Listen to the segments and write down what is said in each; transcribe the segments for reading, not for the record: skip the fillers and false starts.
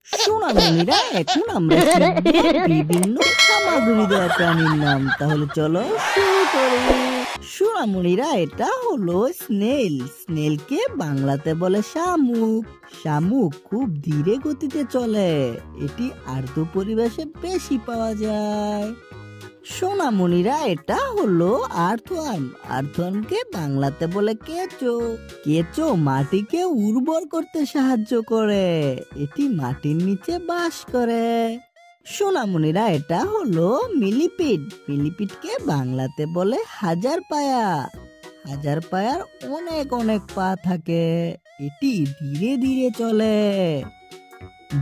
সোনামণিরা, এখন আমরা শিখব বিভিন্ন সামগ্রী দেওয়া প্রাণীর নাম। তাহলে চলো শুরু করি। সোনামণিরা, এটা হলো স্নেল। স্নেলকে বাংলাতে বলে শামুক। শামুক খুব ধীরে গতিতে চলে। এটি আর্দ্র পরিবেশে বেশি পাওয়া যায়। সোনামণিরা, এটা হলো আর্থওয়ার্ম। আর্থওয়ার্মকে বাংলাতে বলে কেঁচো। কেঁচো মাটিকে উর্বর করতে সাহায্য করে। এটি মাটির নিচে বাস করে। সোনামণিরা, এটা হলো মিলিপিড। মিলিপিডকে বাংলাতে বলে হাজার পায়া। হাজার পায়ার অনেক অনেক পা থাকে। এটি ধীরে ধীরে চলে।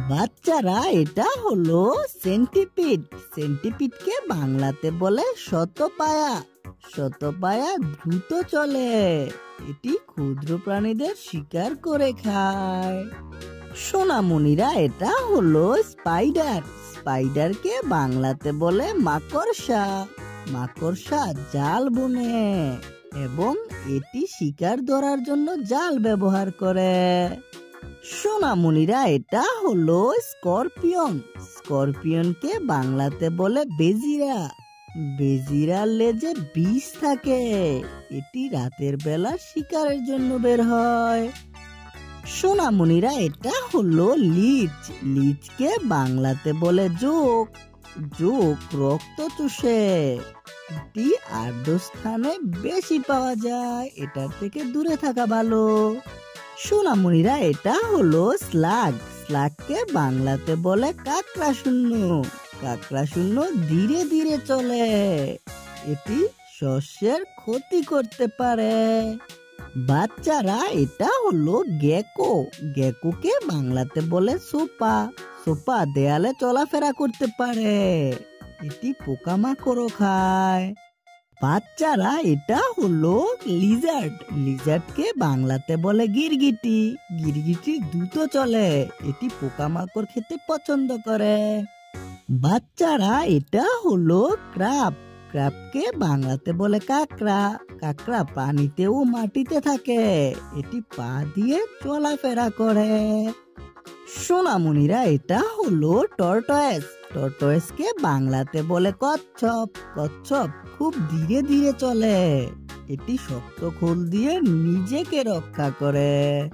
বাচ্চারা, এটা হলো সেন্টিপিড। সেন্টিপিডকে বাংলাতে বলে শতপায়া। শতপায়া দ্রুত চলে। এটি ক্ষুদ্র প্রাণীদের শিকার করে খায়। সোনামণিরা, এটা হলো স্পাইডার। স্পাইডারকে বাংলাতে বলে মাকড়সা। মাকড়সা জাল বুনে এবং এটি শিকার ধরার জন্য জাল ব্যবহার করে। সোনামণিরা, এটা হলো স্করপিয়ন। স্করপিয়নকে বাংলাতে বলে বেজিরা। বেজিরার লেজে বিষ থাকে। এটি রাতের বেলা শিকারের জন্য বের হয়। সোনামণিরা, এটা হলো লিচ। লিচকে বাংলাতে বলে জোঁক। জোঁক রক্ত চুষে। এটি আর্দ্র স্থানে বেশি পাওয়া যায়। এটার থেকে দূরে থাকা ভালো। সোনামণিরা, এটা হলো স্লাগ। স্লাগকে বাংলাতে বলে কাকড়া শূন্য। কাকড়া শূন্য ধীরে ধীরে চলে। এটি শস্যের ক্ষতি করতে পারে। বাচ্চারা, এটা হলো গেকো। গেকোকে বাংলাতে বলে সোপা। সোপা দেয়ালে চলাফেরা করতে পারে। এটি পোকামাকড়ও খায়। বাচ্চারা, এটা হলো লিজার্ড। লিজার্ডকে বাংলাতে বলে গিরগিটি। গিরগিটি দ্রুত চলে। এটি পোকামাকড় খেতে পছন্দ করে। বাচ্চারা, এটা হলো ক্রাব। ক্রাবকে বাংলাতে বলে কাকড়া। কাকড়া পানিতে ও মাটিতে থাকে। এটি পা দিয়ে চলাফেরা করে। সোনামণিরা, এটা হলো টর্টয়েস। টর্টয়েসকে বাংলাতে বলে কচ্ছপ। কচ্ছপ খুব ধীরে ধীরে চলে। এটি শক্ত খোল দিয়ে নিজেকে রক্ষা করে।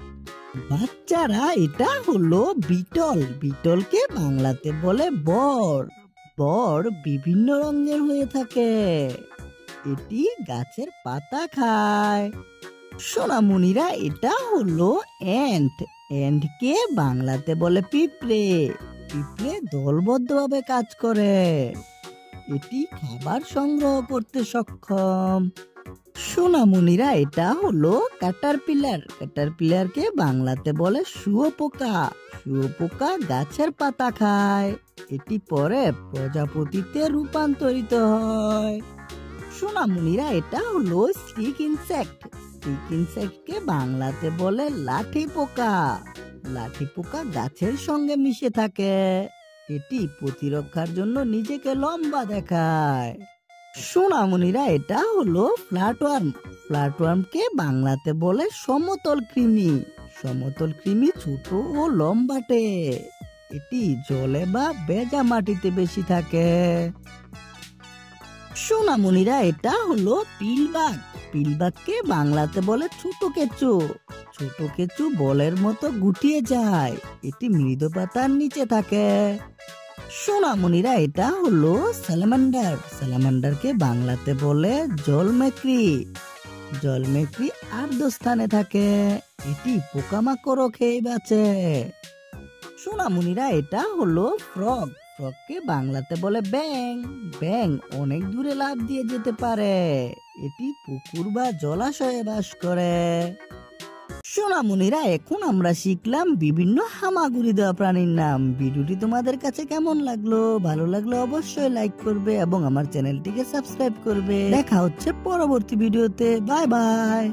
বাচ্চারা, এটা হলো বিটল। বিটলকে বাংলাতে বলে বর। বর বিভিন্ন রঙের হয়ে থাকে। এটি গাছের পাতা খায়। সোনামণিরা, এটা হলো এন্ট। এন্টকে বাংলাতে বলে পিঁপড়ে। পিঁপড়ে দলবদ্ধভাবে কাজ করে। এটি খাবার সংগ্রহ করতে সক্ষম। সোনামণিরা, এটা হলো ক্যাটারপিলার। ক্যাটারপিলারকে বাংলাতে বলে শুঁয়োপোকা। শুঁয়োপোকা গাছের পাতা খায়। এটি পরে প্রজাপতিতে রূপান্তরিত হয়। সোনামণিরা, এটা হলো স্টিক ইনসেক্ট। স্টিক ইনসেক্টকে বাংলাতে বলে লাঠি পোকা। লাঠি পোকা গাছের সঙ্গে মিশে থাকে। এটি প্রতিরক্ষার জন্য নিজেকে লম্বা দেখায়। সোনামণিরা, এটা হলো ফ্ল্যাটওয়ার্ম। ফ্ল্যাটওয়ার্মকে বাংলাতে বলে সমতল কৃমি। সমতল কৃমি ছোট ও লম্বাটে। এটি জলে বা ভেজা মাটিতে বেশি থাকে। সোনামণিরা, এটা হলো পিলবাগ। পিলবাগকে বাংলাতে বলে ছোট কেঁচো। ছোট কেঁচো বলের মতো গুটিয়ে যায়। এটি মৃদু পাতার নিচে থাকে। সোনামণিরা, এটা হলো স্যালামান্ডার। স্যালামান্ডারকে বাংলাতে বলে জলমেকড়ি। জলমেকড়ি আর্দ্র স্থানে থাকে। এটি পোকামাকড় খেয়ে বাঁচে। সোনামণিরা, এটা হলো ফ্রগ। ফ্রগকে বাংলাতে বলে ব্যাং। ব্যাং অনেক দূরে লাফ দিয়ে যেতে পারে। এটি পুকুর বা জলাশয়ে বাস করে। সোনামণিরা, এখন আমরা শিখলাম বিভিন্ন হামাগুড়ি দেওয়া প্রাণীর নাম। ভিডিওটি তোমাদের কাছে কেমন লাগলো? ভালো লাগলে অবশ্যই লাইক করবে এবং আমার চ্যানেলটিকে সাবস্ক্রাইব করবে। দেখা হচ্ছে পরবর্তী ভিডিওতে। Bye bye.